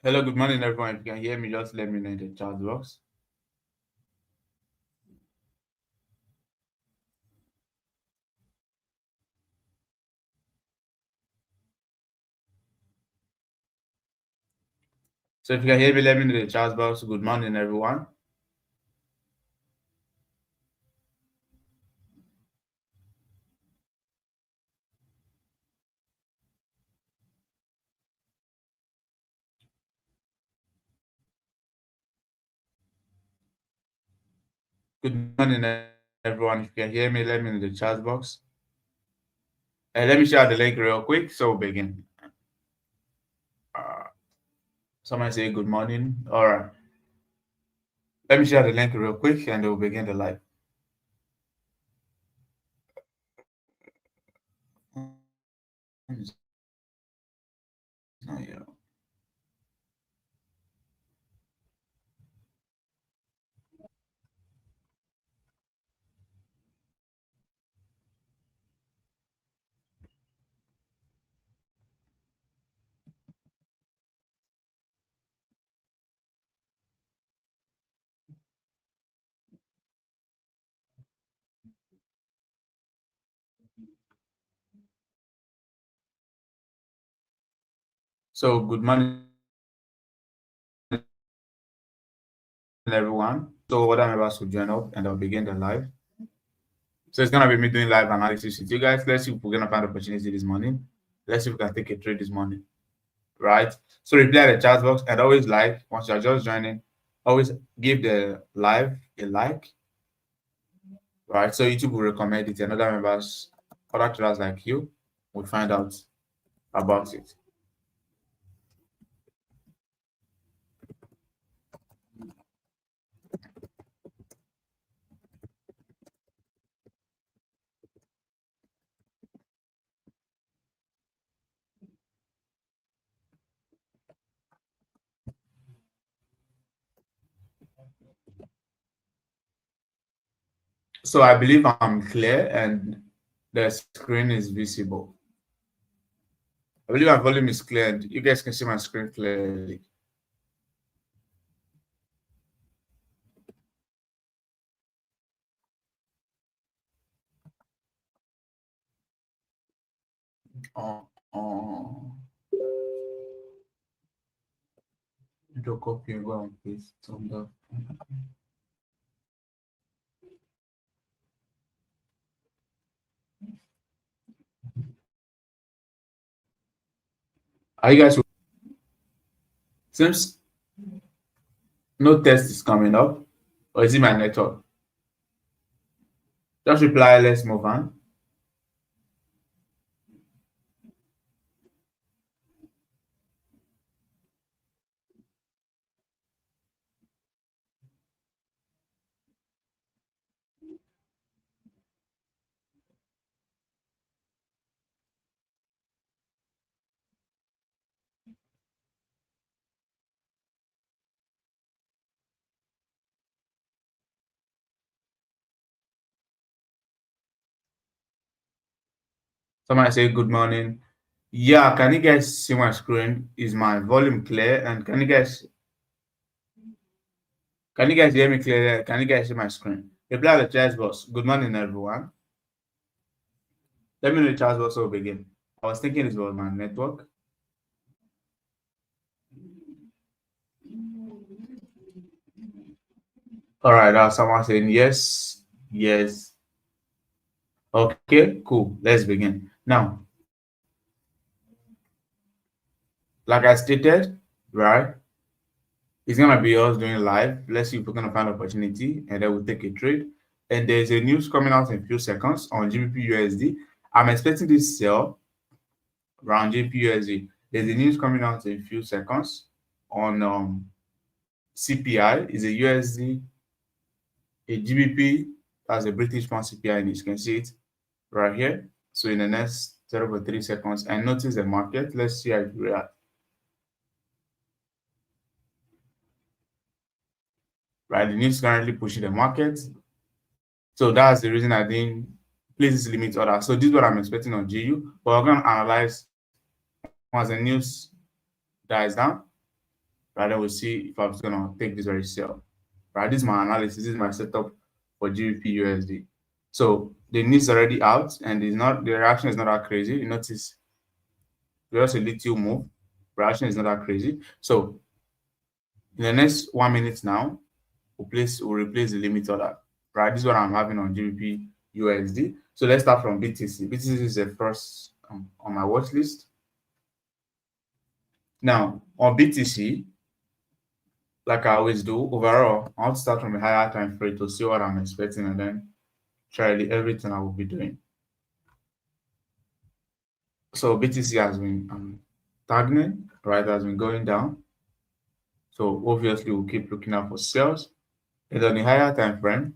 Hello, good morning, everyone. If you can hear me, just let me know in the chat box. So if you can hear me, let me know in the chat box. Good morning, everyone. Good morning, everyone. If you can hear me, let me know in the chat box. And let me share the link real quick so we'll begin. Someone say good morning. All right. Let me share the link real quick and we'll begin the live. Not yet. So good morning, everyone. So what I'm about to join up and I'll begin the live. So it's gonna be me doing live analysis with you guys. Let's see if we're gonna find opportunity this morning. Let's see if we can take a trade this morning. Right? So reply the chat box and always like once you're just joining, always give the live a like. Right? So YouTube will recommend it and other members, other traders like you will find out about it. So I believe I'm clear and the screen is visible. I believe my volume is clear and you guys can see my screen clearly. Do copy and go and paste on the. Are you guys? Since no test is coming up, or is it my network? Just reply, let's move on. Somebody say good morning. Yeah, can you guys see my screen? Is my volume clear? And can you guys hear me clearly? Can you guys see my screen? Reply the chat box. Good morning, everyone. Let me know the chat box will begin. I was thinking it was my network. All right, someone saying yes, yes. Okay, cool. Let's begin. Now, like I stated, right? It's gonna be us doing live. Let's see if we're gonna find opportunity and then we'll take a trade. And there's a news coming out in a few seconds on GBPUSD. I'm expecting this sell around GBPUSD. There's a news coming out in a few seconds on CPI. Is a USD, a GBP, as a British pound CPI, and you can see it right here. So in the next 0.3 seconds, and notice the market. Let's see how it reacts. Right, the news currently pushing the market. So that's the reason I didn't place this limit order. So this is what I'm expecting on GU, but we're going to analyze once the news dies down. right? Then we'll see if I'm gonna take this very sell. Right, this is my analysis, this is my setup for GBPUSD. So the news already out, and the reaction is not that crazy. You notice there's a little move, reaction is not that crazy. So in the next 1 minute now, we'll replace the limit order. Right, this is what I'm having on GBPUSD. So let's start from BTC. BTC is the first on my watch list. Now on BTC, like I always do, overall, I'll start from a higher time frame to see what I'm expecting and then try everything I will be doing. So BTC has been stagnant, right? Has been going down. So obviously we'll keep looking out for sales. And on the higher time frame,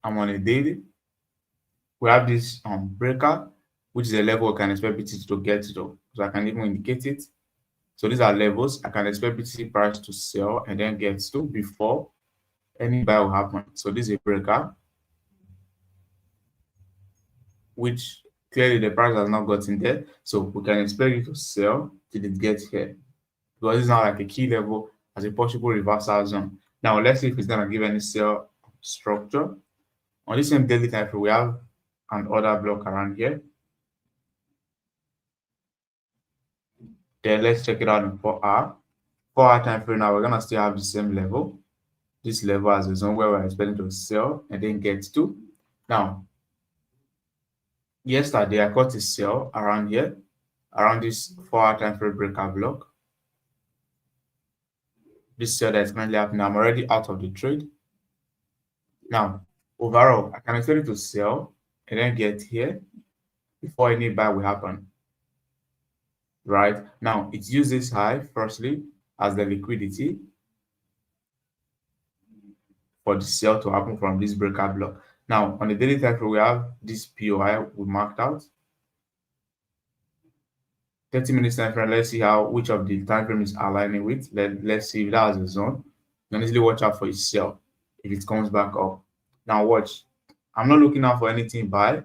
I'm on a daily. We have this breaker, which is a level I can expect BTC to get to. So I can even indicate it. So these are levels I can expect BTC price to sell and then get to before any buy will happen. So this is a breaker, which clearly the price has not gotten there. So we can expect it to sell till it gets here. Because it's not like a key level as a possible reversal zone. Now let's see if it's gonna give any sell structure. On this same daily time frame, we have an order block around here. Then let's check it out in 4 hour. 4 hour time frame now, we're gonna still have the same level. This level as a zone where we're expecting to sell and then get to. Now, yesterday I caught a sell around here, around this 4 hour time frame breaker block. This sell that is currently happening, I'm already out of the trade. Now, overall, I can expect it to sell and then get here before any buy will happen. Right now, it uses high firstly as the liquidity for the sell to happen from this breaker block. Now, on the daily time frame, we have this POI we marked out. 30 minutes time frame, let's see which of the time frame is aligning with. Let's see if that has a zone. You can easily watch out for its sell if it comes back up. Now watch. I'm not looking out for anything buy,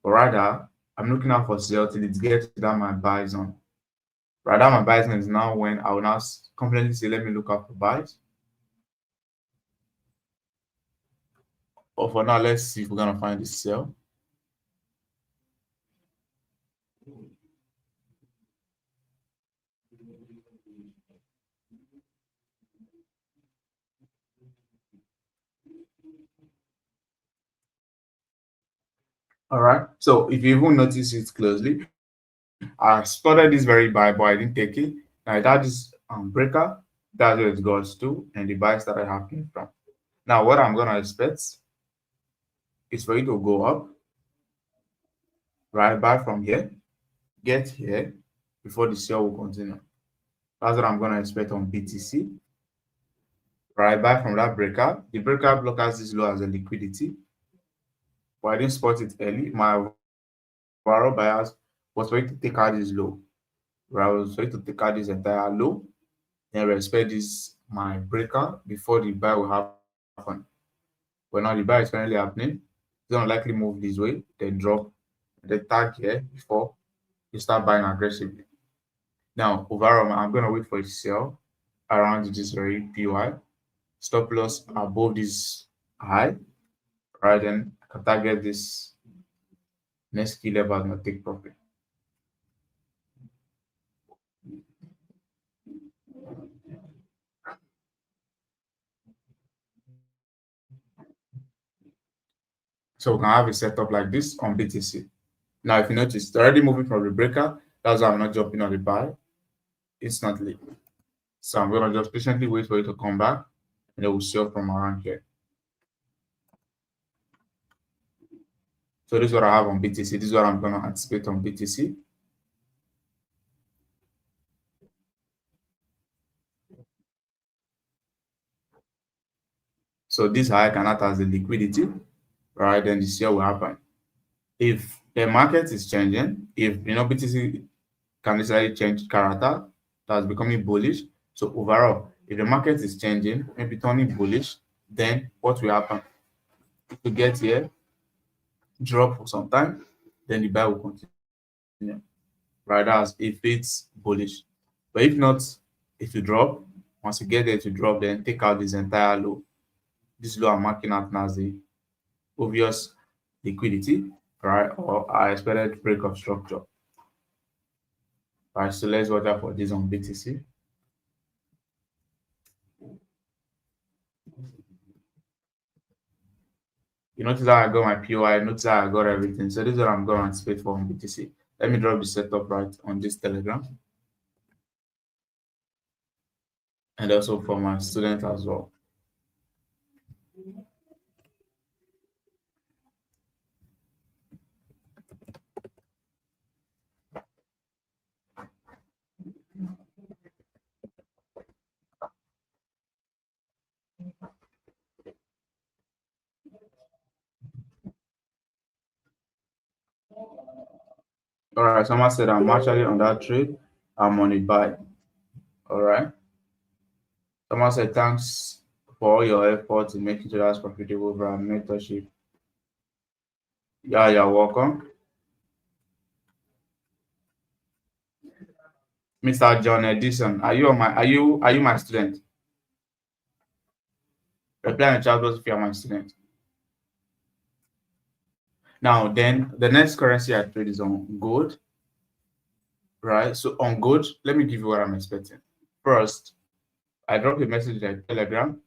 but rather I'm looking out for sell till it gets to that my buy zone. Rather, my buy zone is now when I will now confidently say, let me look out for buys. But for now, let's see if we're gonna find the sell. All right. So if you even notice it closely, I spotted this very buy, but I didn't take it. Now that is breaker. That's where it goes to, and the buy started happening from. Now what I'm gonna expect is for it to go up, right? Buy from here, get here before the sell will continue. That's what I'm gonna expect on BTC. Right, buy from that breaker. The breaker block has this low as a liquidity, but I didn't spot it early. My overall bias was for it to take out this low. Right, I was for it to take out this entire low and respect this my breaker before the buy will happen. But now the buy is currently happening. It's gonna likely move this way, then drop the tag here before you start buying aggressively. Now overall, I'm gonna wait for it to sell around this very POI. Stop loss above this high, right? Then I can target this next key level and not take profit. So we can have a setup like this on BTC. Now, if you notice, it's already moving from the breaker. That's why I'm not jumping on the buy instantly. So I'm gonna just patiently wait for it to come back, and it will sell from around here. So this is what I have on BTC. This is what I'm gonna anticipate on BTC. So this high can act as the liquidity, right? Then the sell will happen. If the market is changing, if BTC can necessarily change character, that's becoming bullish. So overall, if the market is changing, maybe turning bullish, then what will happen? To get here, drop for some time, then the buy will continue. Right, as if it's bullish. But if not, if you drop once you get there to drop, then take out this entire low. This low I'm marking out now as the obvious liquidity, right, or our expected break of structure. Right, so let's watch out for this on BTC. You notice how I got my POI, notice how I got everything. So this is what I'm going to anticipate for on BTC. Let me drop the setup right on this Telegram. And also for my student as well. All right, someone said I'm actually on that trade. I'm on a buy. All right. Someone said thanks for all your efforts in making sure that's profitable for our mentorship. Yeah, you're welcome. Mr. John Edison, are you my student? Reply in the chat box if you're my student. Now, then the next currency I trade is on gold. Right. So on gold, let me give you what I'm expecting. First, I dropped a message in Telegram.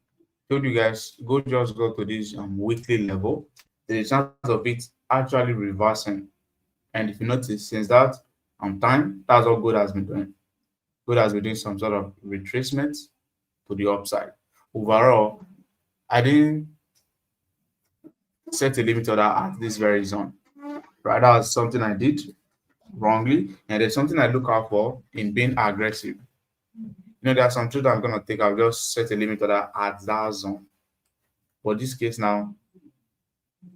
Told you guys gold just go to this weekly level. There's a chance of it actually reversing. And if you notice, since that time, that's what gold has been doing. Gold has been doing some sort of retracement to the upside. Overall, I didn't set a limit order at this very zone. Right, that was something I did wrongly, and there's something I look out for in being aggressive. There are some trades I'm gonna take. I'll just set a limit order at that zone. For this case now,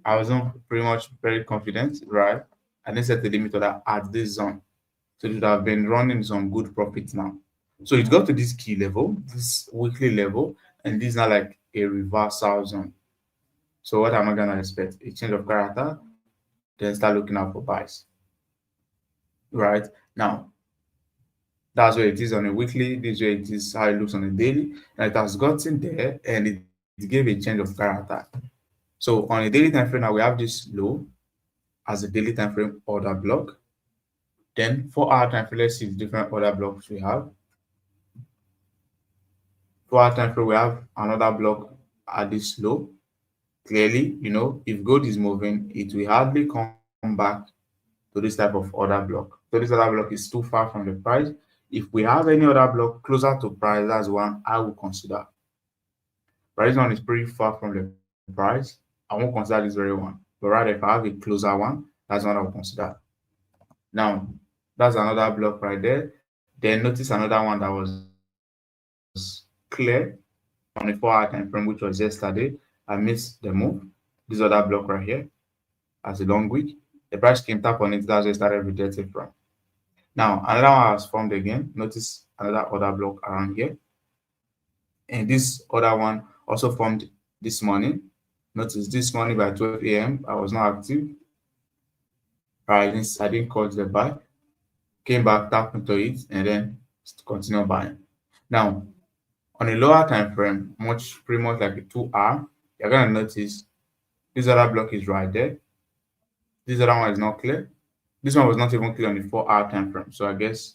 I wasn't pretty much very confident, right? I didn't set a limit order at this zone. So it would have been running some good profits now. So it got to this key level, this weekly level, and this is now like a reversal zone. So what am I gonna expect? A change of character, then start looking out for buys. Right now, that's where it is on a weekly. This way it is how it looks on a daily, and it has gotten there, and it gave a change of character. So on a daily time frame now, we have this low as a daily time frame order block. Then 4-hour time frame, let's see the different order blocks we have. 4-hour time frame, we have another block at this low. Clearly, if gold is moving, it will hardly come back to this type of order block. So this other block is too far from the price. If we have any other block closer to price, that's one I will consider. But this one is pretty far from the price. I won't consider this very one. But rather, if I have a closer one, that's one I will consider. Now, that's another block right there. Then notice another one that was clear on the 4-hour time frame, which was yesterday. I missed the move. This other block right here as a long week. The price came tap on it. That's where it started rejecting from. Now, another one has formed again. Notice another order block around here. And this other one also formed this morning. Notice this morning by 12 a.m. I was not active. I didn't call the buy. Came back, tapped into it, and then continue buying. Now, on a lower time frame, pretty much like a 2-hour, you're gonna notice this other block is right there. This other one is not clear. This one was not even clear on the 4-hour time frame. So I guess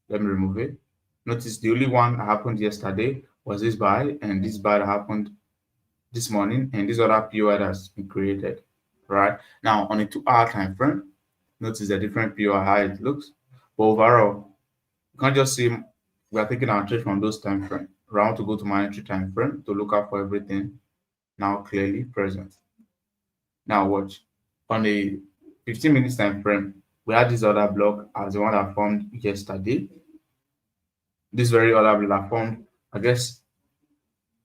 let me remove it. Notice the only one that happened yesterday was this buy, and this buy that happened this morning, and this other POI that's been created. Right now, on a 2-hour time frame, notice the different POI how it looks. But overall, you can't just see we are taking our trade from those time frame. I want to go to my entry time frame to look out for everything now clearly present. Now watch. On a 15 minutes time frame, we had this other block as the one that formed yesterday. This very other block that formed, I guess,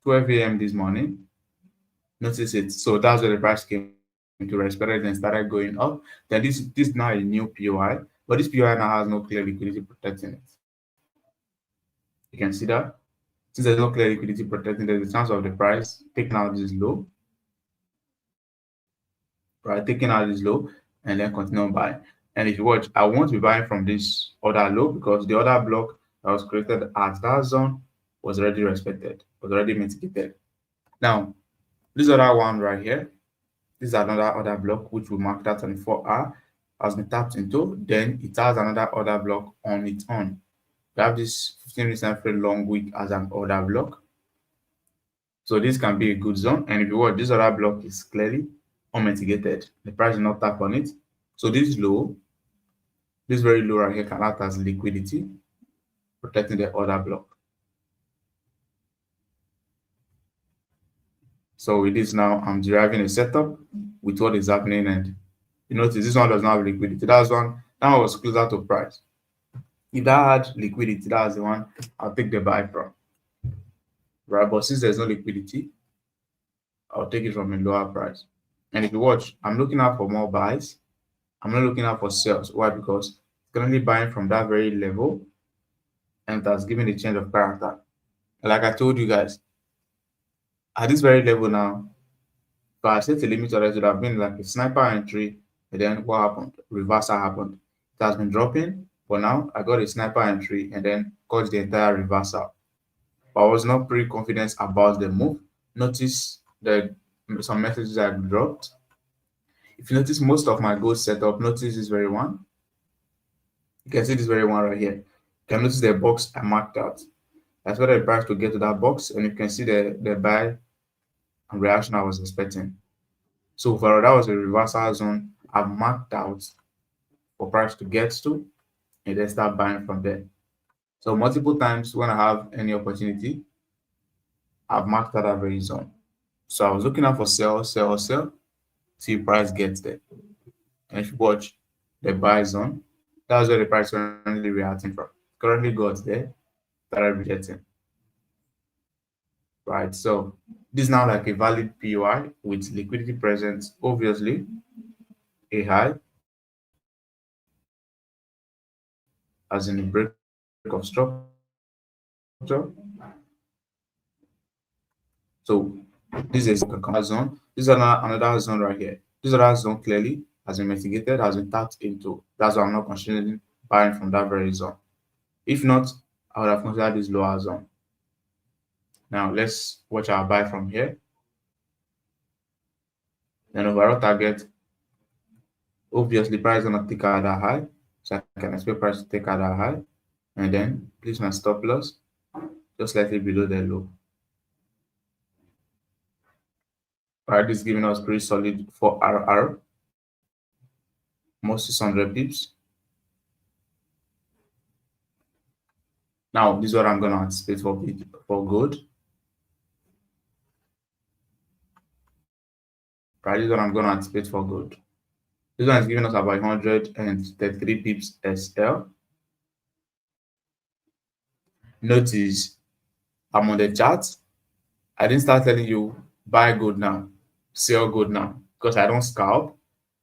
12 a.m. this morning. Notice it. So that's where the price came into respect and started going up. Then this is now a new POI, but this POI now has no clear liquidity protecting it. You can see that. Since there's no clear liquidity protecting, there's a chance of the price taking out this low. Right, taking out this low and then continue buying. And if you watch, I won't be buying from this other low because the other block that was created at that zone was already respected, was already mitigated. Now, this other one right here, this is another order block which we marked out 24-hour has been tapped into. Then it has another order block on its own. We have this 15-minute time frame long wick as an order block. So this can be a good zone. And if you watch, this other block is clearly unmitigated. The price is not tap on it. So this low, this very low right here can act as liquidity, protecting the order block. So with this now, I'm deriving a setup with what is happening, and you notice this one does not have liquidity. That one was closer to price. If that had liquidity, that's the one I'll take the buy from. Right, but since there's no liquidity, I'll take it from a lower price. And if you watch, I'm looking out for more buys. I'm not looking out for sales. Why? Because it's currently buying from that very level, and it has given a change of character. Like I told you guys, at this very level now, if I set a limit already, it would have been like a sniper entry, and then what happened? Reversal happened. It has been dropping, but now I got a sniper entry and then caught the entire reversal. But I was not pretty confident about the move. Notice that some messages I dropped. If you notice most of my goals set up, notice this very one. You can see this very one right here. You can notice the box I marked out. That's where the price to get to that box, and you can see the buy and reaction I was expecting. So for that was a reversal zone I've marked out for price to get to, and then start buying from there. So multiple times when I have any opportunity, I've marked out that very zone. So I was looking out for sell, sell, sell, see price gets there. And if you watch the buy zone, that's where the price currently reacting from. Currently got there, started rejecting. Right, so this is now like a valid POI with liquidity present, obviously a high, as in a break of structure. So this is a zone. This is another zone right here. This other zone clearly has been mitigated, has been tapped into. That's why I'm not considering buying from that very zone. If not, I would have considered this lower zone. Now let's watch our buy from here. Then overall target, obviously price is gonna take out that high, so I can expect price to take out that high, and then place my stop loss just slightly below the low. Right, this is giving us pretty solid 4RR, most 600 pips. Now this is what I'm gonna anticipate for gold. Right, this is what I'm gonna anticipate for gold. This one is giving us about 133 pips SL. Notice I'm on the chart. I didn't start telling you buy gold now, sell gold now, because I don't scalp.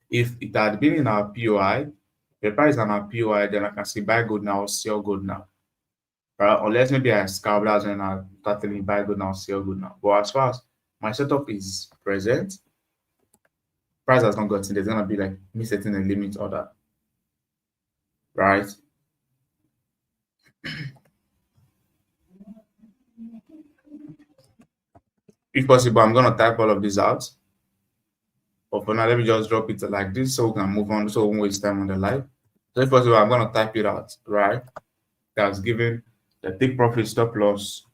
If it had been in our POI, the price on our POI, then I can say buy gold now, sell gold now. Right? Unless maybe I scalp, that's when I start telling you buy gold now, sell gold now. But as far as my setup is present, price has not gotten, there's gonna be like me setting a limit order. Right? If possible, I'm gonna type all of these out. But for now, let me just drop it like this so we can move on, so we won't waste time on the live. So if possible, I'm gonna type it out, right? That's given the take profit stop loss.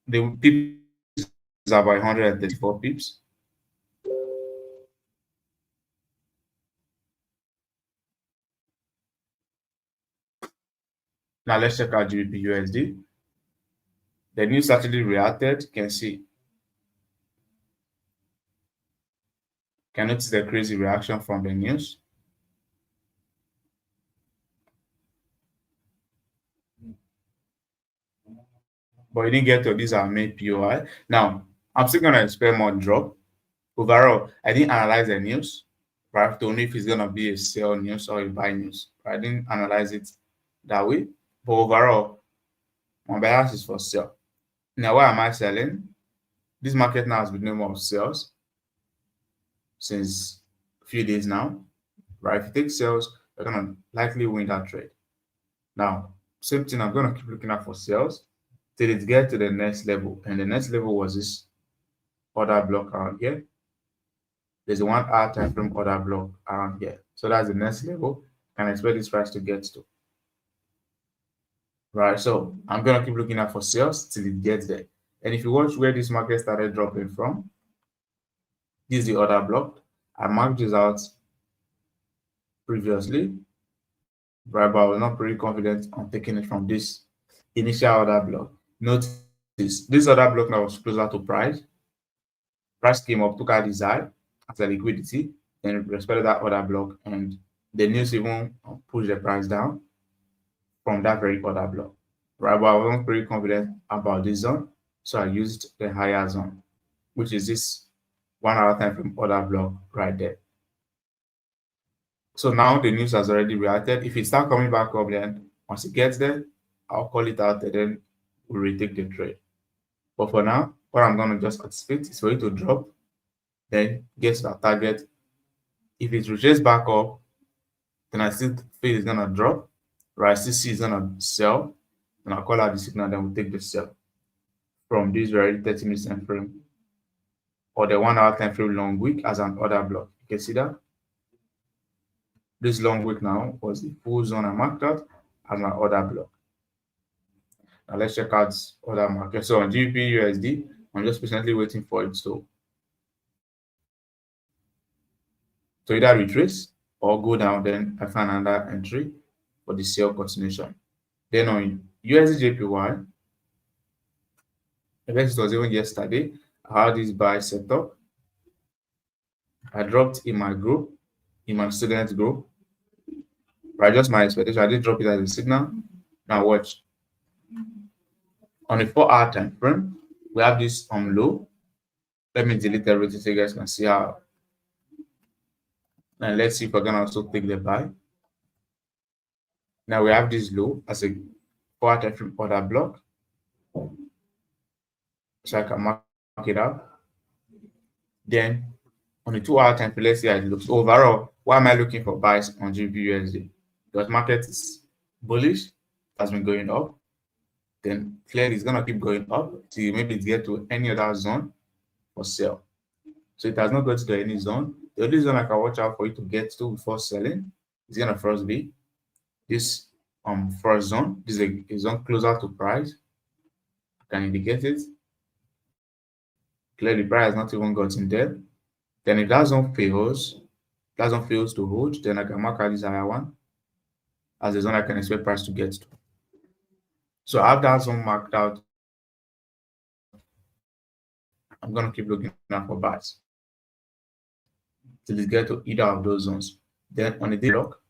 The pips is about 134 pips. Now let's check out GBPUSD. The news actually reacted. You can see. Can notice the crazy reaction from the news. But you didn't get to these are main POI. Now, I'm still gonna expect more drop. Overall, I didn't analyze the news, right? To know if it's gonna be a sell news or a buy news. I didn't analyze it that way. But overall, my bias is for sell. Now, why am I selling? This market now has been no more sales since a few days now, right? If you take sales, you're gonna likely win that trade. Now, same thing, I'm gonna keep looking out for sales. till it get to the next level. And the next level was this order block around here. There's a 1 hour time frame order block around here. So that's the next level. Can expect this price to get to. Right. So I'm gonna keep looking out for sales till it gets there. And if you watch where this market started dropping from, this is the order block. I marked this out previously, right? But I was not pretty confident on taking it from this initial order block. Notice this order block now was closer to price. Price came up, took out this high as a liquidity, then respected that order block, and the news even pushed the price down from that very order block. Right, but I wasn't pretty confident about this zone, so I used the higher zone, which is this 1 hour time frame order block right there. So now the news has already reacted. If it starts coming back up, then once it gets there, I'll call it out and then we'll retake the trade. But for now, what I'm going to just anticipate is for it to drop, then get to that target. If it reaches back up, then I still feel it's going to drop, right? I still see it's going to sell, and I'll call out the signal, then we'll take the sell from this very 30-minute time frame or the 1 hour time frame long wick as an order block. You can see that this long wick now was the full zone I marked out as my order block. Now let's check out other markets. So on GBPUSD, I'm just patiently waiting for it to either retrace or go down. Then I find another entry for the sell continuation. Then on USDJPY, I guess it was even yesterday, I had this buy set up. I dropped in my group, in my student group, right? Just my expectation. I did drop it as a signal. Now watch. On a 4 hour time frame, we have this low. Let me delete everything so you guys can see how. And let's see if I can also take the buy. Now we have this low as a 4 hour time frame order block. So I can mark it out. Then on the 2 hour time frame, let's see how it looks. Overall, why am I looking for buys on GBPUSD? Because market is bullish, has been going up. Then clearly it's gonna keep going up till maybe it get to any other zone for sell. So it has not got to any zone. The only zone I can watch out for it to get to before selling is gonna first be this first zone. This is a zone closer to price. I can indicate it. Clearly price has not even gotten there. Then if that zone fails to hold, then I can mark out this higher one as the zone I can expect price to get to. So I have that zone marked out. I'm going to keep looking out for buys till it get to either of those zones. Then on the day block,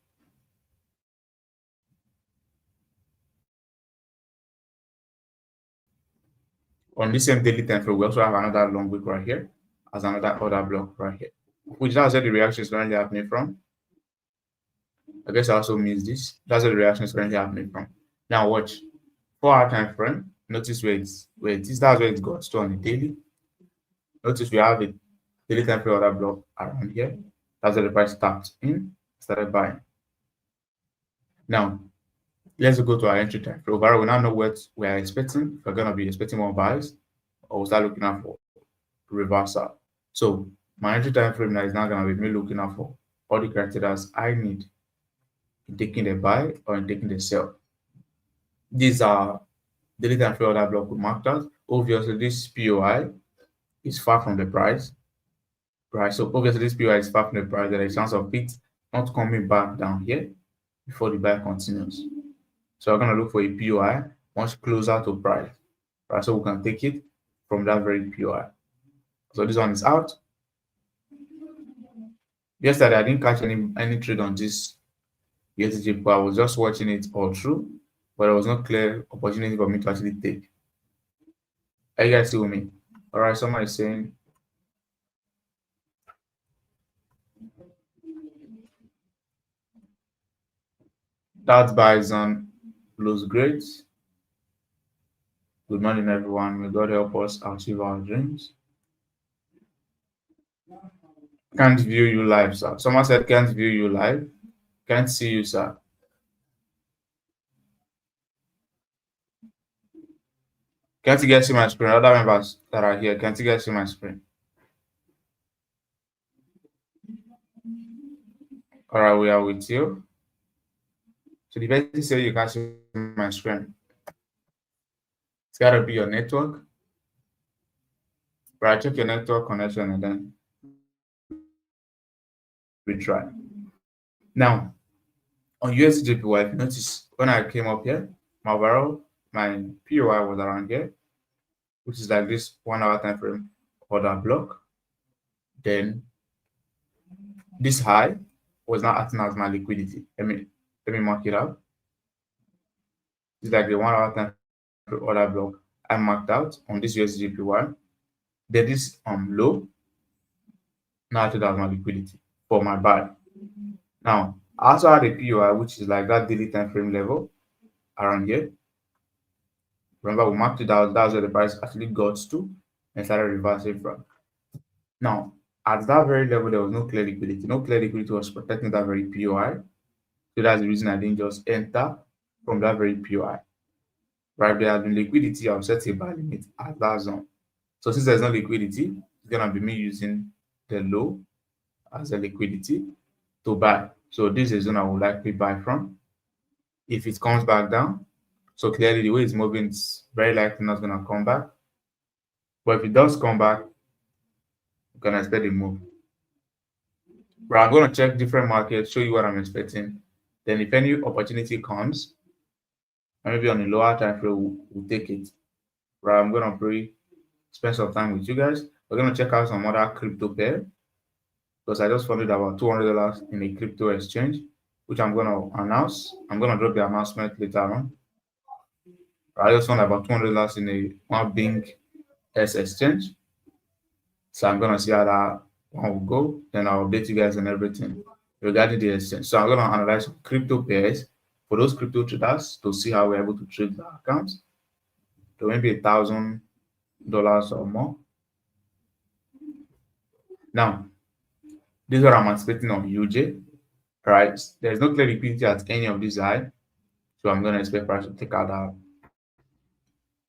on this same daily time frame, we also have another long wick right here as another order block right here, which that's where the reaction is currently happening from. I guess I also missed this. That's where the reaction is currently happening from. Now watch 4 hour time frame. Notice where it is. That's where it got to on the daily. Notice we have a daily time frame order block around here. That's where the price tapped in, started buying. Now let's go to our entry time frame. Overall, we now know what we are expecting. If we're gonna be expecting more buys, or we'll start looking out for reversal. So my entry time frame now is now gonna be me looking out for all the criteria I need in taking the buy or in taking the sell. These are daily time frame order block we marked out. Obviously, this POI is far from the price, right? So obviously, this POI is far from the price. There is a chance of it not coming back down here before the buy continues. So we're going to look for a POI much closer to price, right? So we can take it from that very POI. So this one is out. Yesterday, I didn't catch any trade on this USDJPY. I was just watching it all through, but there was no clear opportunity for me to actually take. Are you guys still with me? All right, someone is saying that buys on looks great. Good morning, everyone. May God help us achieve our dreams. Can't view you live, sir. Someone said can't view you live. Can't see you, sir. Can't you guys see my screen? Other members that are here, can't you guys see my screen? All right, we are with you. So the person say you can't see my screen. It's got to be your network. Right, check your network connection and then we try. Now, on USDJPY, notice when I came up here, my POI was around here, which is like this 1 hour time frame order block. Then this high was not acting as my liquidity. Let me mark it out. It's like the 1 hour time frame order block I marked out on this USDJPY. Then this low now acted as my liquidity for my buy. Now, I also had a POI, which is like that daily time frame level around here. Remember, we marked it out. That's where the price actually got to and started reversing from. Now, at that very level, there was no clear liquidity. No clear liquidity was protecting that very POI. So that's the reason I didn't just enter from that very POI. Right, there has been liquidity. I'll set a buy limit at that zone. So since there's no liquidity, it's gonna be me using the low as a liquidity to buy. So this is zone I would likely buy from. If it comes back down, so clearly the way it's moving, it's very likely not gonna come back. But if it does come back, you can expect a move. Right, I'm gonna check different markets, show you what I'm expecting. Then if any opportunity comes, maybe on a lower time frame, we'll take it. Right, I'm gonna spend some time with you guys. We're gonna check out some other crypto pair because I just funded about $200 in a crypto exchange, which I'm gonna announce. I'm gonna drop the announcement later on. I just found about $200 in a one Bing S exchange. So I'm gonna see how that one will go. Then I'll update you guys on everything regarding the exchange. So I'm gonna analyze some crypto pairs for those crypto traders to see how we're able to trade the accounts to maybe $1,000 or more. Now, this is what I'm expecting on UJ. Right? There's no clear liquidity at any of these high. So I'm gonna expect price to take out that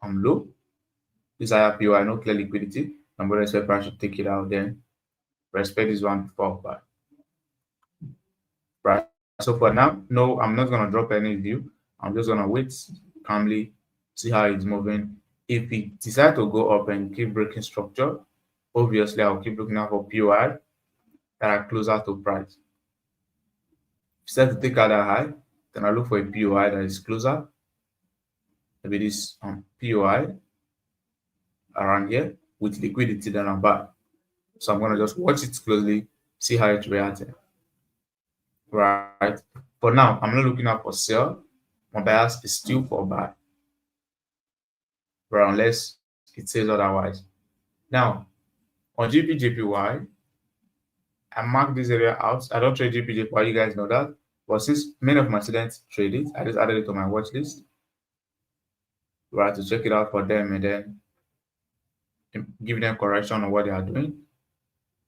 low. This higher POI, no clear liquidity. I'm gonna expect price to take it out, then respect this one before buy. Right. So for now, no, I'm not gonna drop any view. I'm just gonna wait calmly, see how it's moving. If it decides to go up and keep breaking structure, obviously I'll keep looking out for POI that are closer to price. If it decides to take out that high, then I look for a POI that is closer. Maybe this POI around here with liquidity, then I'll buy. So I'm gonna just watch it closely, see how it reacts. Right. For now, I'm not looking out for sell. My bias is still for buy. But unless it says otherwise. Now, on GBPJPY, I marked this area out. I don't trade GBPJPY, you guys know that. But since many of my students trade it, I just added it to my watch list. Right, to check it out for them and then give them correction on what they are doing.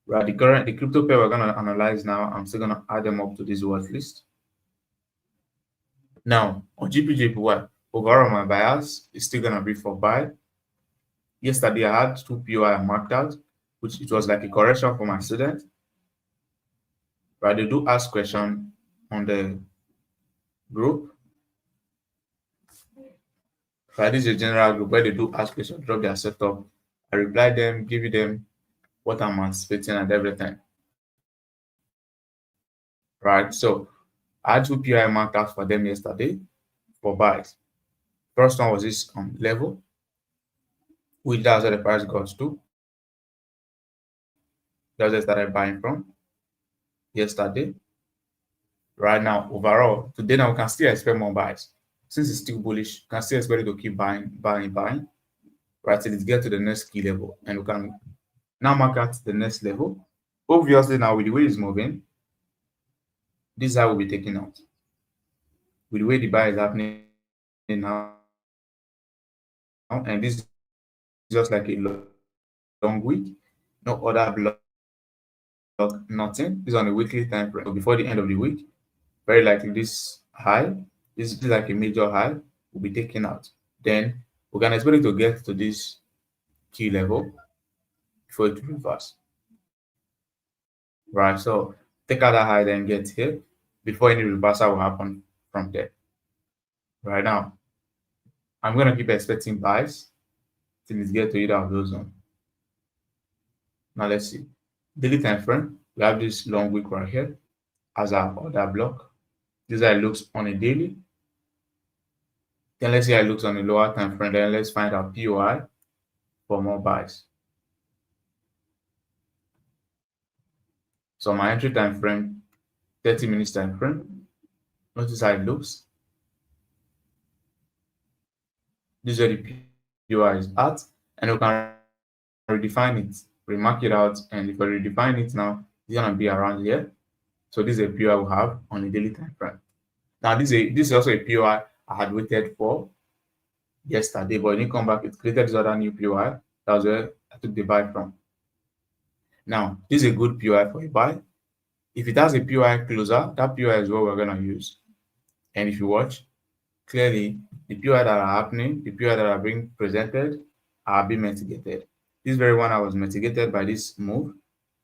Right, the crypto pair we're gonna analyze now, I'm still gonna add them up to this watch list. Now on GBPJPY, overall my bias is still gonna be for buy. Yesterday I had 2 POI marked out, which it was like a correction for my student. Right, they do ask question on the group. Right, this is a general group where they do ask question, drop their setup. I reply them, give them what I'm anticipating and everything. Right, so I had 2 POI marked out for them yesterday for buys. First one was this level, which that's where the price got to. That's where I started buying from yesterday. Right now, overall, today now we can still expect more buys. Since it's still bullish, you can still expect it to keep buying, right, till it get to the next key level. And we can now mark out the next level. Obviously, now with the way it's moving, this is how we'll be taking out. With the way the buy is happening now, and this is just like a long week, no other block, nothing. This is on a weekly time frame. So before the end of the week, very likely this high, this is like a major high, will be taken out. Then we can expect it to get to this key level before it reverse. Right, so take out that high, then get here before any reversal will happen from there. Right now, I'm going to keep expecting buys till it gets to either of those zones. Now let's see. Daily time frame, we have this long wick right here as our order block. This is how it looks on a daily. Then let's see how it looks on a lower time frame. Then let's find our POI for more buys. So my entry time frame, 30 minutes time frame. Notice how it looks. This is where the POI is at, and we can redefine it, remark it out, and if we redefine it now, it's gonna be around here. So this is a POI we have on a daily time frame. Now this is also a POI I had waited for yesterday, but it didn't come back. It created this other new POI. That was where I took the buy from. Now this is a good POI for a buy. If it has a POI closer, that POI is what we're gonna use. And if you watch, clearly the POI that are happening, the POI that are being presented are being mitigated. This very one I was mitigated by this move.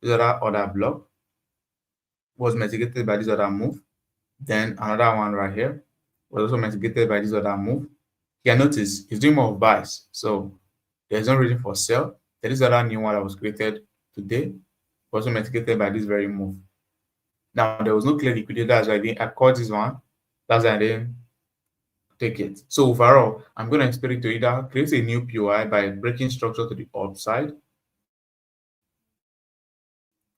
This other order block was mitigated by this other move. Then another one right here was also mitigated by this other move. You can notice it's doing more buys, so there's no reason for sell. There is other new one that was created today, also mitigated by this very move. Now there was no clear liquidity, that's why I caught this one. That's why I didn't take it. So overall, I'm going to expect it to either create a new POI by breaking structure to the upside.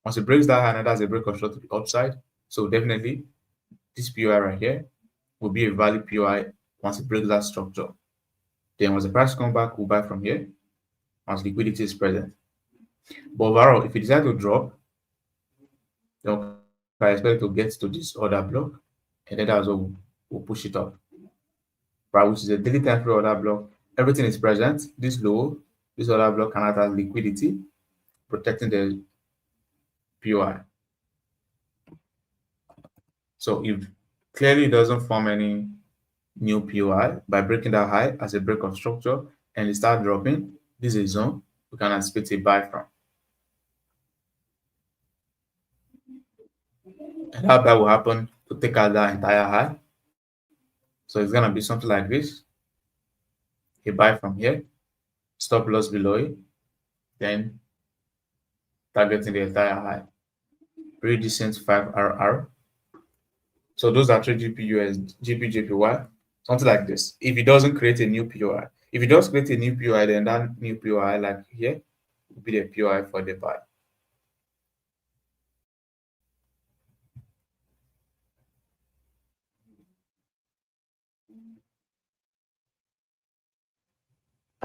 Once it breaks that high, that's a break of structure to the upside. So definitely this POI right here will be a valid POI once it breaks that structure. Then once the price comes back, we'll buy from here once liquidity is present. But overall, if it decide to drop, then I expect it to get to this order block, and then that's what we'll push it up. Right, which is a daily time frame order block. Everything is present. This low, this order block can act as liquidity, protecting the POI. So if clearly it doesn't form any new POI by breaking that high as a break of structure and it start dropping, this is a zone we can anticipate a buy from. And that buy will happen to take out that entire high. So it's gonna be something like this. A buy from here, stop loss below it, then targeting the entire high. Pretty decent 5RR. So those are 3 GBPUSD, GBPJPY, something like this. If it doesn't create a new POI, if it does create a new POI, then that new POI, like here, will be the POI for the buy.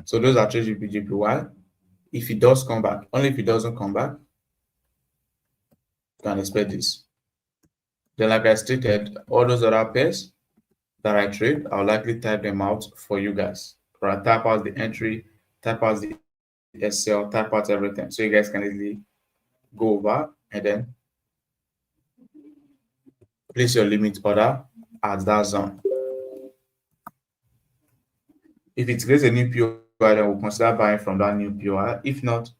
So those are 3 GBPJPY. If it does come back, only if it doesn't come back, you can expect this. Then, like I stated, all those other pairs that I trade, I'll likely type them out for you guys. Or I type out the entry, type out the SL, type out everything, so you guys can easily go over and then place your limit order at that zone. If it creates a new POI, then we'll consider buying from that new POI. If not,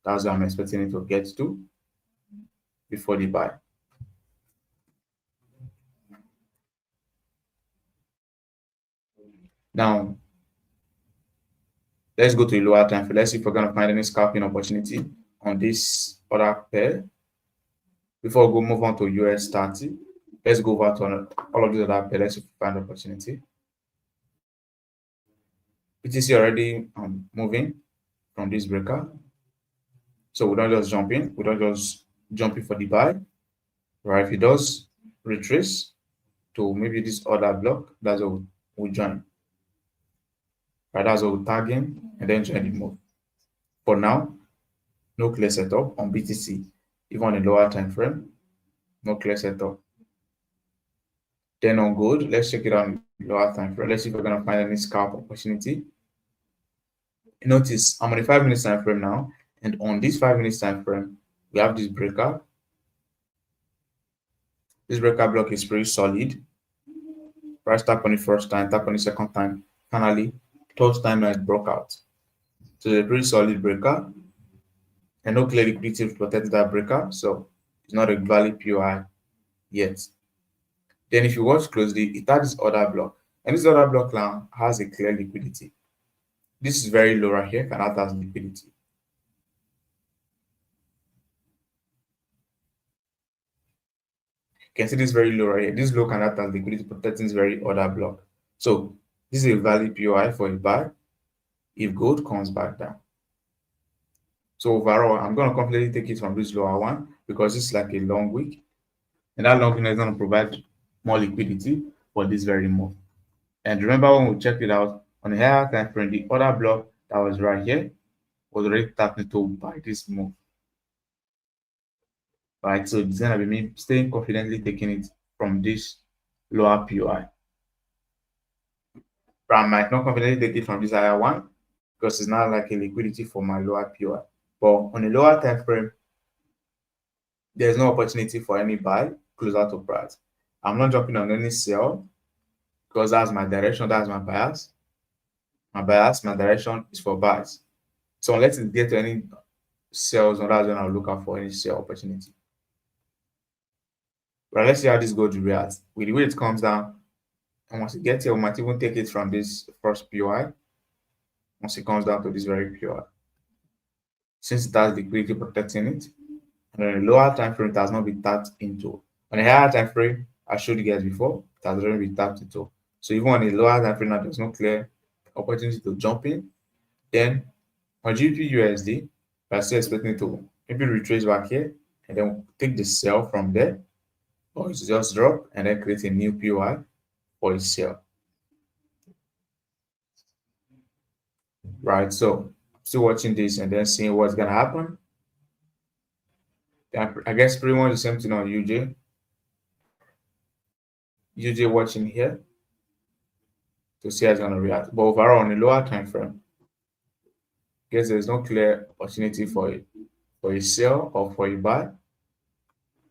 that's what I'm expecting it to get to before the buy. Now, let's go to the lower time frame. Let's see if we're going to find any scalping opportunity on this other pair. Before we go move on to US30, let's go over to all of these other pairs. Let's see if we find opportunity. BTC already moving from this breaker. So we don't just jump in. We don't just jump in for the buy. Right? If it does retrace to maybe this other block, that's what we join. Right? That's what we tag in and then join the move. For now, no clear setup on BTC, even on a lower time frame. No clear setup. Then on gold, let's check it on lower time frame. Let's see if we're gonna find any scalp opportunity. Notice I'm on a 5 minutes time frame now, and on this 5 minutes time frame, we have this breaker. This breaker block is pretty solid. Price tap on the first time, tap on the second time. Finally, third time that it broke out. So it's a pretty solid breaker, and no clear liquidity protected that breaker, so it's not a valid POI yet. Then if you watch closely, it has this other block, and this other block now has a clear liquidity. This is very low right here, can act as liquidity. You can see this very low right here. This low can act as liquidity protecting this very other block. So this is a valid POI for a buy if gold comes back down. So overall, I'm going to completely take it from this lower one because it's like a long wick, and that long wick is going to provide more liquidity for this very move. And remember when we checked it out on the higher time frame, the other block that was right here was already tapped into by this move. Right, so it's gonna be me staying confidently taking it from this lower POI. But I might not confidently take it from this higher one because it's not like a liquidity for my lower POI. But on a lower time frame, there's no opportunity for any buy closer to price. I'm not jumping on any sell because that's my direction, that's my bias. My bias, my direction is for buys. So unless it get to any sells, that's when I'll look out for any sell opportunity. But let's see how this goes to react. With the way it comes down, and once it gets here, we might even take it from this first POI. Once it comes down to this very POI. Since it has liquidity protecting it, and on a lower time frame, it has not been tapped into. On a higher time frame, I showed you guys before, it has already been tapped into. So even on a lower time frame, now there's no clear opportunity to jump in. Then on GBPUSD, we're still expecting to maybe retrace back here and then take the sell from there, or it's just drop and then create a new POI for a sell. Right, so still watching this and then seeing what's gonna happen. I guess pretty much the same thing on UJ. UJ watching here to see how it's gonna react. But overall on a lower time frame, I guess there's no clear opportunity for a sell or for a buy.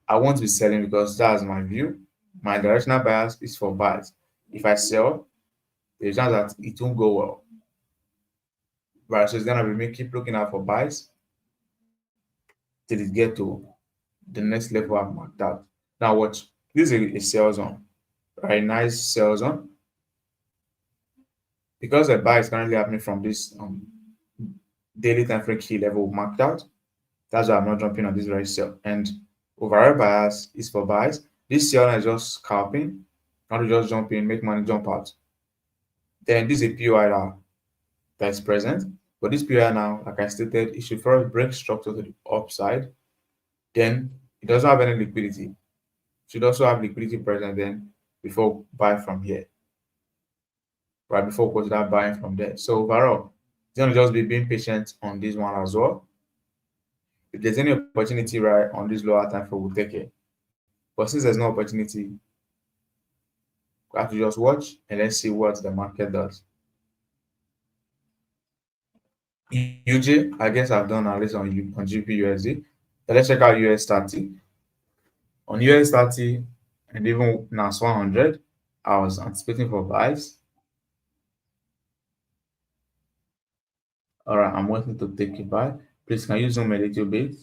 I won't be selling because that's my view. My directional bias is for buys. If I sell, there's a chance that it won't go well. Right, so it's gonna be me keep looking out for buys till it get to the next level I've marked out. Now watch, this is a sell zone, right? Nice sell zone. Because the buy is currently happening from this daily time frame key level marked out, that's why I'm not jumping on this very sell. And overall bias is for buys. This sell is just scalping, not to just jump in, make money, jump out. Then this is a POI that is present. But this POI now, like I stated, it should first break structure to the upside. Then it doesn't have any liquidity. It should also have liquidity present then before buy from here. Right before consider buying from there. So overall, it's gonna just be being patient on this one as well. If there's any opportunity right on this lower time frame, we'll take it. But since there's no opportunity, we have to just watch and let's see what the market does. UJ, I guess I've done at least on GBPUSD. So let's check out US30. On US30 and even NAS100, I was anticipating for buys. All right, I'm waiting to take a buy. Please, can you zoom a little bit?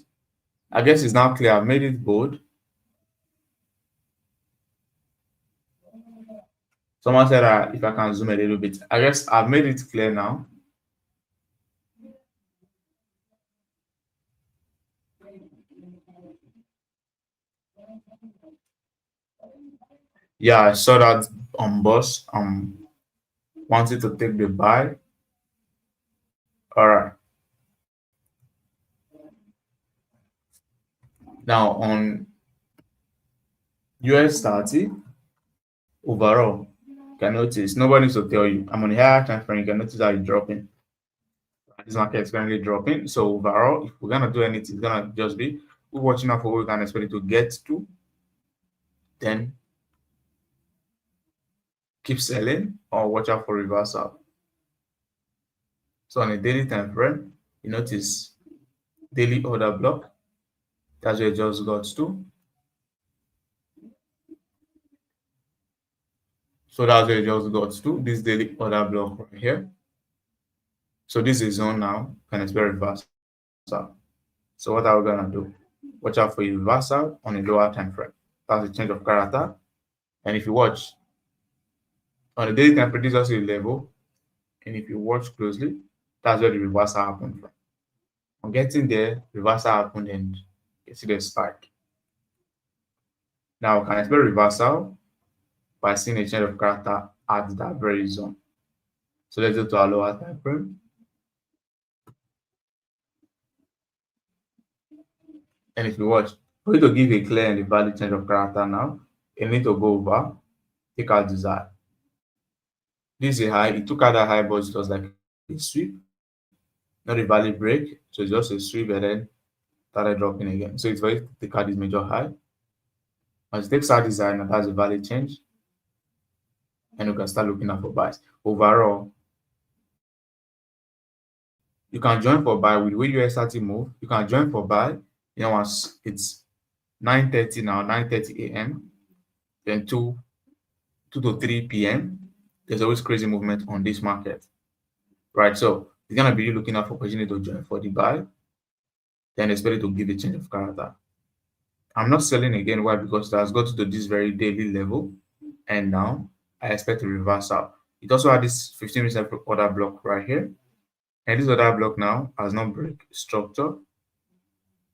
I guess it's now clear. I've made it bold. Someone said if I can zoom a little bit. I guess I've made it clear now. Yeah, I saw that on boss. Wanted to take the buy. All right. Now on US30 overall, you can notice nobody needs to tell you. I'm on a higher time frame. You can notice how it's dropping. This market is currently dropping. So overall, if we're gonna do anything, it's gonna just be we're watching out for what we can expect it to get to. Then keep selling or watch out for reversal. So on a daily time frame, you notice daily order block. That's where it just got to. So that's where it just got to this daily order block right here. So this is zone now, can expect reversal. So what are we gonna do? Watch out for a reversal on a lower time frame. That's a change of character. And if you watch on the daily time frame, this is also a level. And if you watch closely, that's where the reversal happened from. On getting there, reversal happened and you see the spike. Now, can expect reversal by seeing a change of character at that very zone. So let's go to our lower time frame. And if you watch, for you to give a clear and a valid change of character now, you need to go over, take out this high. This is a high. It took out that high, but it was like a sweep, not a valid break. So it's just a sweep and then started dropping again. So it's very to take out this major high. Once it takes out this high, now that's a valid change. And you can start looking out for buys. Overall, you can join for buy with the way US30 move. You can join for buy. You know, once it's 9:30 now, 9:30 a.m., then 2 to 3 p.m. There's always crazy movement on this market, right? So it's gonna be looking out for opportunity to join for the buy, then expect it to give a change of character. I'm not selling again. Why? Because it has got to this very daily level, and now I expect to reverse out. It also had this 15% order block right here, and this order block now has not break structure,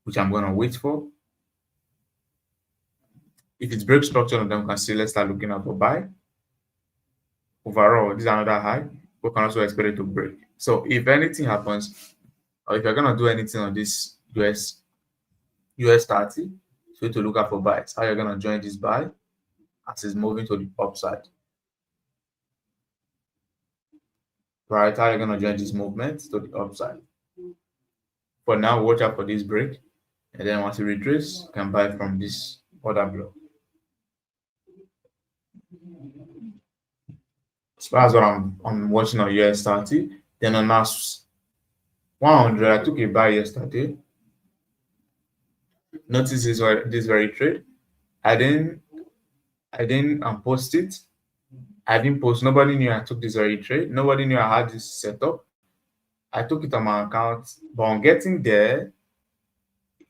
which I'm gonna wait for. If it breaks structure, then we can see let's start looking out for buy. Overall, this is another high. We can also expect it to break. So if anything happens, or if you're gonna do anything on this US30, so to look out for buys. How you're gonna join this buy as it's moving to the upside. Right? How you're gonna join this movement to the upside. For now, watch out for this break, and then once you retrace, you can buy from this order block. So that's what I'm watching on US30. Then on NAS100, I took a buy yesterday. Notice this very trade. I didn't post it. I didn't post. Nobody knew I took this very trade. Nobody knew I had this setup. I took it on my account, but on getting there,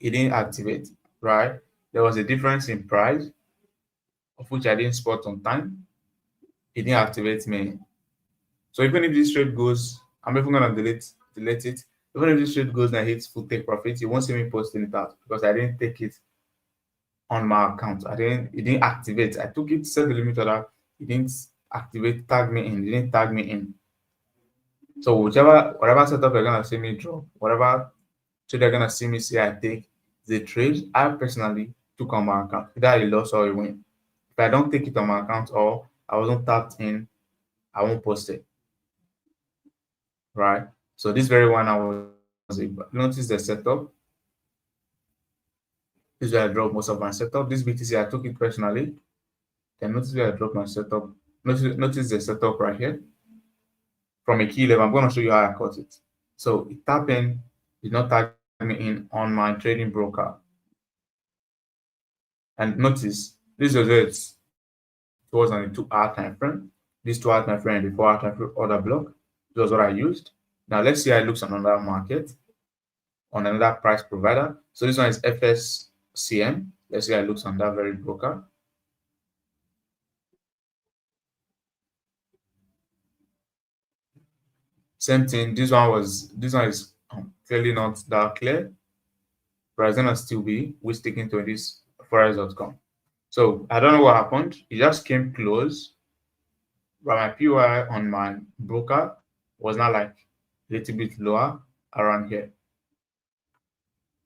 it didn't activate. Right? There was a difference in price, of which I didn't spot on time. It didn't activate me. So even if this trade goes, I'm even gonna delete it. Even if this trade goes and hits full take profit, you won't see me posting it out because I didn't take it on my account. It didn't activate. I took it, set the limit order, it didn't activate, tag me in, it didn't tag me in. So whatever setup you're gonna see me drop, whatever trade you're gonna see me say I take, the trade I personally took on my account, either a loss or a win. If I don't take it on my account or I wasn't tapped in, I won't post it. Right? So this very one I was notice the setup. This is where I dropped most of my setup. This BTC I took it personally. Then notice where I dropped my setup. Notice the setup right here. From a key level, I'm going to show you how I caught it. So it tapped in, did not tag me in on my trading broker. And notice this was where it was on a 2-hour time frame. This 2-hour time frame and the 4-hour time frame order block. This was what I used. Now let's see how it looks on another market, on another price provider. So this one is FSCM. Let's see how it looks on that very broker. Same thing. This one is clearly not that clear, but it's gonna still be. We're sticking to this forex.com. So I don't know what happened. It just came close, but my POI on my broker was not like a little bit lower around here.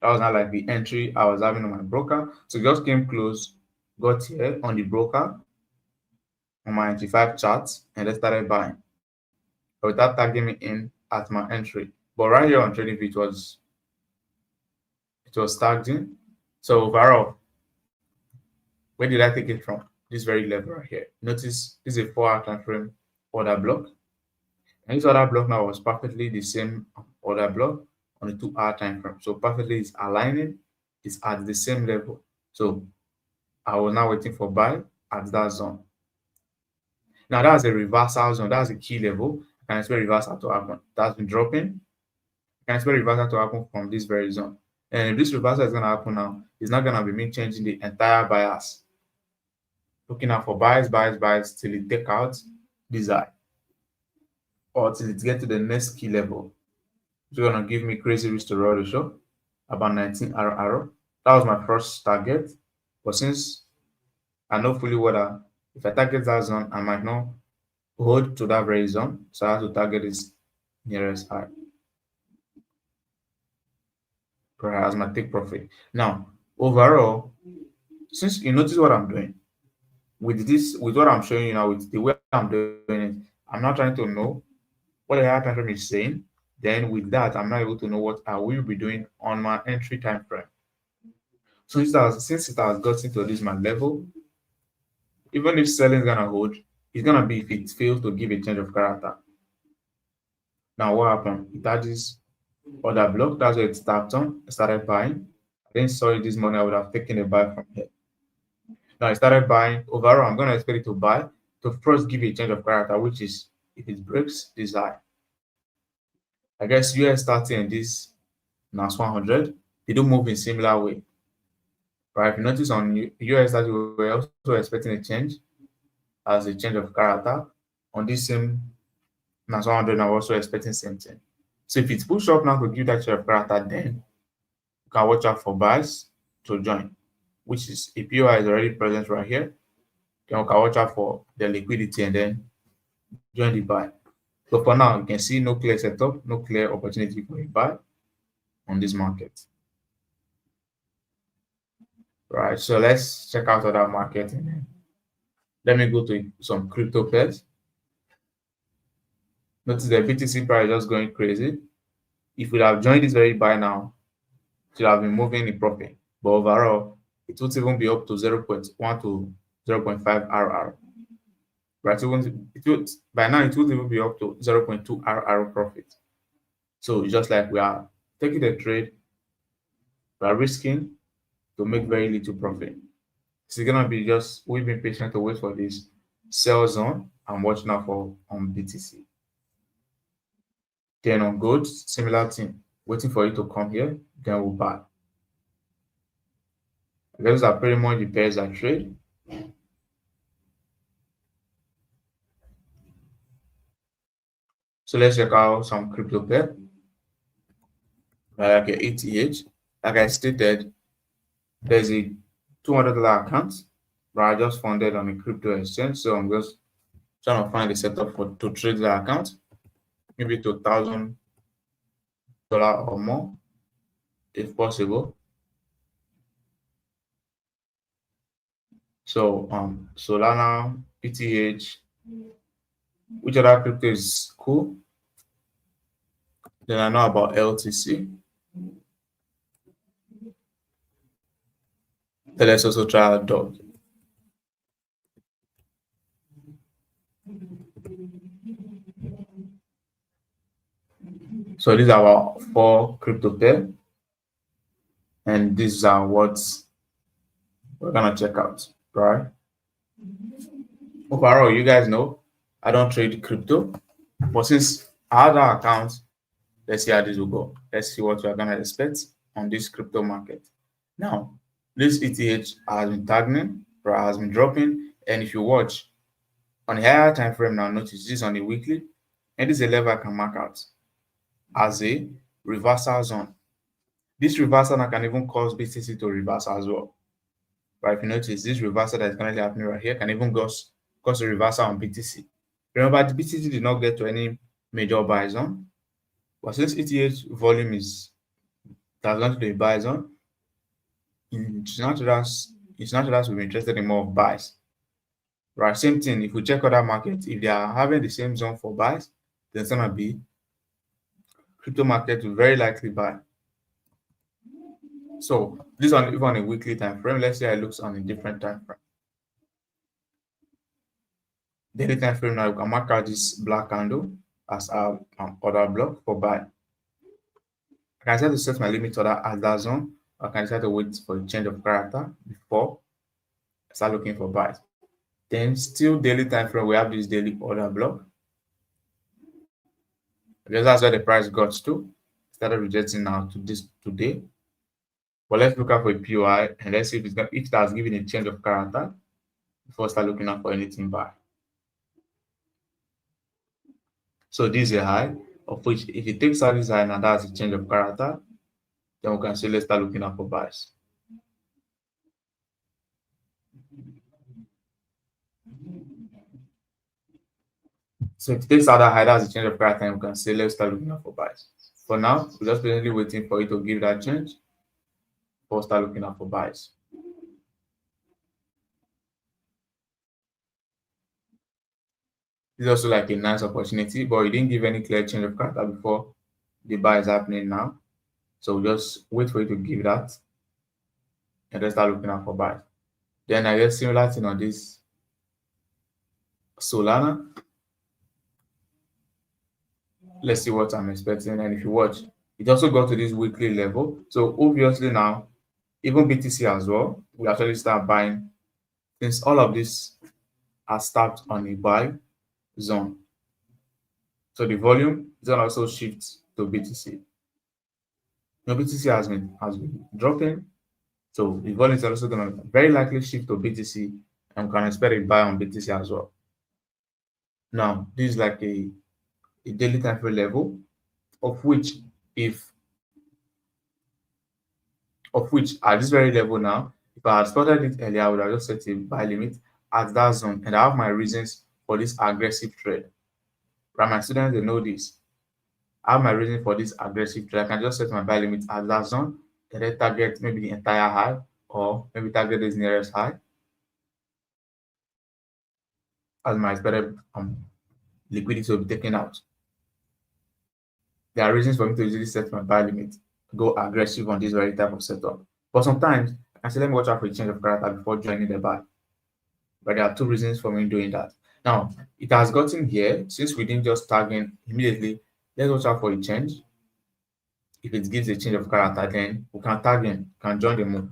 That was not like the entry I was having on my broker. So it just came close, got here on the broker on my 95 charts, and then started buying. But without tagging me in at my entry. But right here on TradingView, it was tagged in. So overall, where did I take it from? This very level right here. Notice this is a 4-hour time frame order block. And this order block now was perfectly the same order block on a 2-hour time frame. So perfectly it's aligning, it's at the same level. So I was now waiting for buy at that zone. Now that's a reversal zone, that's a key level. can expect reversal to happen. That's been dropping. Can expect reversal to happen from this very zone. And if this reversal is going to happen now, it's not going to be me changing the entire bias. Looking out for buys till it take out this high or till it get to the next key level. It's going to give me crazy risk to reward ratio about 19 RR. That was my first target. But since I know fully well if I target that zone, I might not hold to that very zone. So I have to target its nearest high. As my take profit. Now, overall, since you notice what I'm doing with this, with what I'm showing you now, with the way I'm doing it, I'm not trying to know what the higher time frame is saying. Then with that, I'm not able to know what I will be doing on my entry time frame. So since it has gotten to this my level, even if selling is gonna hold, it's gonna be if it fails to give a change of character. Now what happened? It had this order block. That's where it tapped on. I started buying. I didn't saw it this morning. I would have taken a buy from here. Now I started buying. Overall, I'm gonna expect it to buy to first give a change of character, which is if it breaks this high. I guess US30 and this NAS100, they don't move in similar way. Right? If you notice on US30, we're also expecting a change as a change of character. On this same NAS100, I'm also expecting same thing. So if it's pushed up now to give that change of character, then you can watch out for buys to join, which is a POI is already present right here. Then we can watch out for the liquidity and then join the buy. So for now, you can see no clear setup, no clear opportunity for a buy on this market. Right, so let's check out other market and then let me go to some crypto pairs. Notice the BTC price just going crazy. If we have joined this very buy now, it should have been moving in profit. But overall, it would even be up to 0.1 to 0.5 RR. Right, by now it would even be up to 0.2 RR profit. So it's just like we are taking the trade, we are risking to make very little profit. It's gonna be just we've been patient to wait for this sell zone and watch now for on BTC. Then on gold, similar thing, waiting for it to come here, then we'll buy. Those are pretty much the pairs I trade. So let's check out some crypto pair. Like a ETH. Like I stated, there's a $200 account, but I just funded on a crypto exchange. So I'm just trying to find a setup to trade the account, maybe to $1,000 or more, if possible. So Solana, ETH, which other crypto is cool? Then I know about LTC. Then let's also try out DOG. So these are our 4 crypto pair, and these are what we're gonna check out, right? Overall, you guys know I don't trade crypto, but since I have that account, let's see how this will go. Let's see what we're gonna expect on this crypto market. Now, this ETH has been tagging, has been dropping, and if you watch on the higher time frame now, notice this on the weekly, and this is a level I can mark out as a reversal zone. This reversal now can even cause BTC to reverse as well. Right? If you notice, this reversal that is currently happening right here can even cause a reversal on BTC. Remember, the BTC did not get to any major buy zone, but since ETH volume has gone to the buy zone, it's natural that we're interested in more buys. Right? Same thing. If we check other markets, if they are having the same zone for buys, then it's gonna be crypto market will very likely buy. So this on even on a weekly time frame. Let's say it looks on a different time frame. Daily time frame now, you can mark out this black candle as our order block for buy. I can decide to set my limit order at that zone. I can decide to wait for a change of character before I start looking for buys. Then still daily time frame, we have this daily order block. Because that's where the price got to. Started rejecting now to this today. But let's look out for a POI and let's see if it has given a change of character before start looking out for anything buy. So this is a high, of which if it takes out this high now, that's a change of character, then we can say let's start looking out for buys. So if it takes out that high, that's a change of character, and we can say let's start looking out for buys. For now, we're just basically waiting for it to give that change before start looking out for buys. This is also like a nice opportunity, but it didn't give any clear change of character before the buy is happening now. So we'll just wait for it to give that and then start looking out for buys. Then I guess similar thing on this Solana. Let's see what I'm expecting. And if you watch, it also got to this weekly level. So obviously now, even BTC as well, we actually start buying since all of this are stopped on a buy zone. So the volume is going to also shift to BTC. BTC has been dropping, so the volume is also going to very likely shift to BTC, and we can expect a buy on BTC as well. Now, this is like a daily time frame level, of which at this very level now, if I had spotted it earlier, I would have just set a buy limit at that zone, and I have my reasons for this aggressive trade. Right, my students, they know this. I have my reason for this aggressive trade. I can just set my buy limit at that zone and then target maybe the entire high, or maybe target this nearest high as my expected liquidity will be taken out. There are reasons for me to usually set my buy limit, go aggressive on this very type of setup. But sometimes I say, let me watch out for a change of character before joining the buy. But there are two reasons for me doing that. Now, it has gotten here, since we didn't just tag in immediately, let's watch out for a change. If it gives a change of character, then we can tag in, can join the move.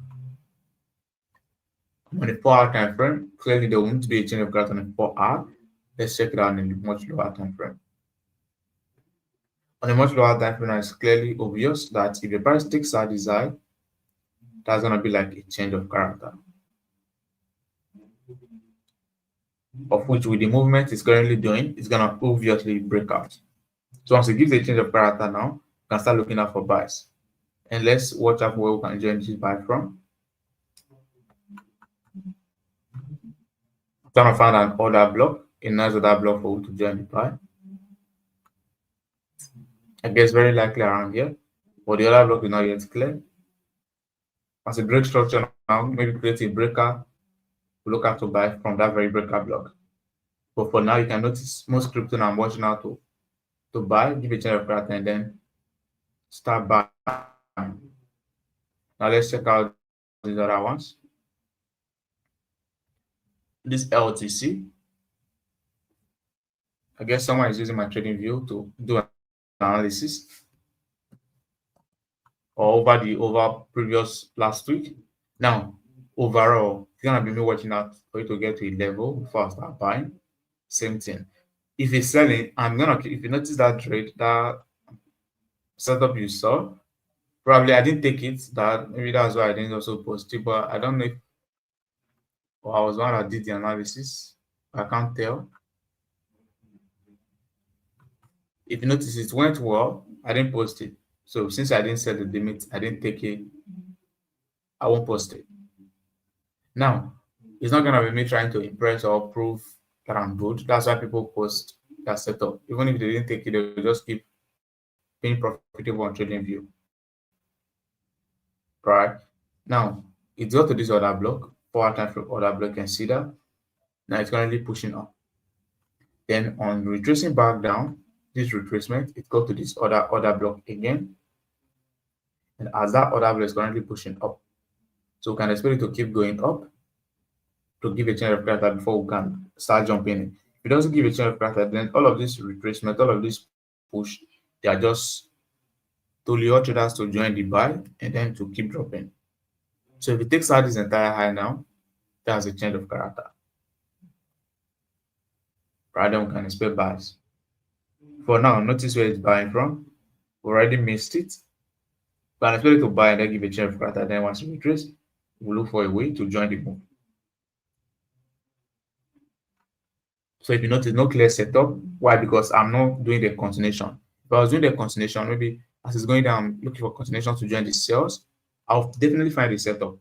On a 4-hour time frame, clearly there won't be a change of character on a 4-hour. Let's check it out on a much lower time frame. On a much lower time frame, it's clearly obvious that if the price takes out this high, that's going to be like a change of character, of which with the movement it's currently doing, it's going to obviously break out. So once it gives a change of character now, we can start looking out for buys. And let's watch out for where we can join this buy from. Trying to find an order block, a nice order block for you to join the buy. I guess very likely around here, but the other block is not yet clear. As a break structure now, maybe create a breaker, look out to buy from that very breaker block. But for now, you can notice most crypto now I'm watching out to buy, give a change of character, and then start buying. Now let's check out these other ones. This LTC. I guess someone is using my trading view to do an analysis or over previous last week. Now, overall, it's gonna be me watching out for it to get to a level before I start buying. Same thing. If it's selling, if you notice that trade, that setup you saw, probably I didn't take it. That maybe that's why I didn't also post it, but I don't know if I was one that did the analysis. I can't tell. If you notice, it went well. I didn't post it. So since I didn't set the limit, I didn't take it. I won't post it. Now, it's not gonna be me trying to impress or prove that I'm good. That's why people post that setup. Even if they didn't take it, they'll just keep being profitable on TradingView. Right? Now, it's got to this order block, 4-hour time frame order block, you can see that. Now it's currently pushing up. Then on retracing back down, this retracement, it got to this order block again. And as that order block is currently pushing up, so we can expect it to keep going up to give a change of character before we can start jumping in. If it doesn't give a change of character, then all of this retracement, all of this push, they are just to lure traders to join the buy and then to keep dropping. So if it takes out this entire high now, that's a change of character. Right, then we can expect buys. For now, notice where it's buying from. We already missed it. But I'm expecting to buy and then give a change of character. Then once we retrace, we'll look for a way to join the move. So if you notice, no clear setup. Why? Because I'm not doing the continuation. If I was doing the continuation, maybe as it's going down, I'm looking for continuation to join the sales, I'll definitely find a setup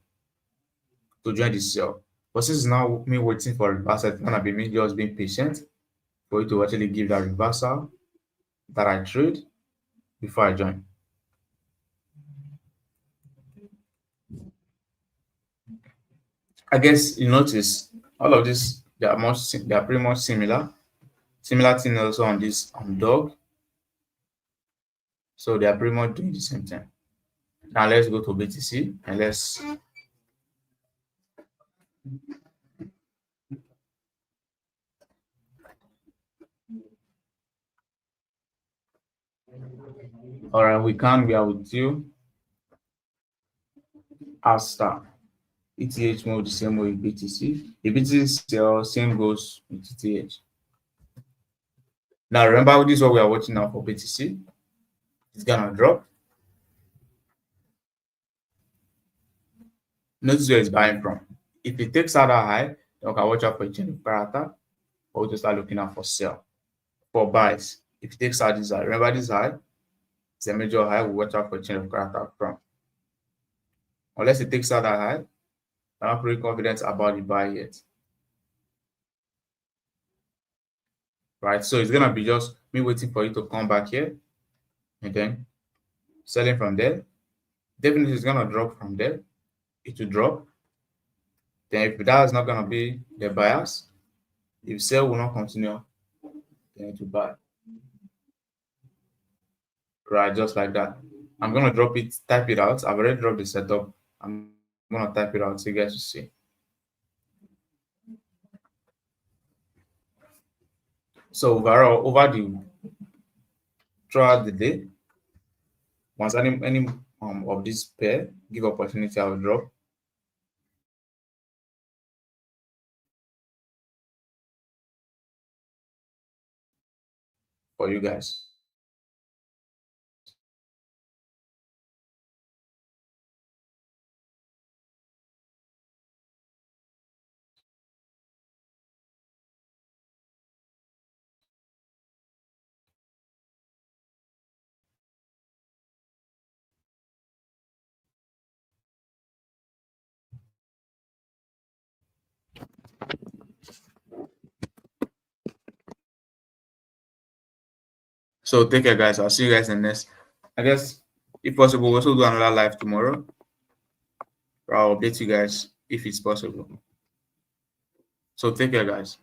to join the sell. But since it's now me waiting for a reversal, it's gonna be me just being patient for it to actually give that reversal that I trade before I join. I guess you notice all of this, they are pretty much similar. Similar thing also on this dog. So they are pretty much doing the same thing. Now let's go to BTC and let's all right, we are with you. Asta. ETH move the same way with BTC. The BTC sell, same goes with ETH. Now remember, this is what we are watching now for BTC. It's gonna drop. Notice where it's buying from. If it takes out a high, then we can watch out for a change of character, or we just start looking out for sell. For buys, if it takes out this high, remember this high, it's a major high, we watch out for a change of character from. Unless it takes out that high, I'm not pretty confident about the buy yet. Right, so it's gonna be just me waiting for it to come back here, and then selling from there. Definitely it's gonna drop from there. It will drop. Then if that is not gonna be the bias, if sell will not continue, then it will buy. Right, just like that. I'm gonna drop it, type it out. I've already dropped the setup. I'm gonna type it out so you guys will see. So overall, throughout the day, once any of this pair give opportunity, I will drop. For you guys. So take care, guys. I'll see you guys in the next. I guess if possible, we'll also do another live tomorrow. I'll update you guys if it's possible. So take care, guys.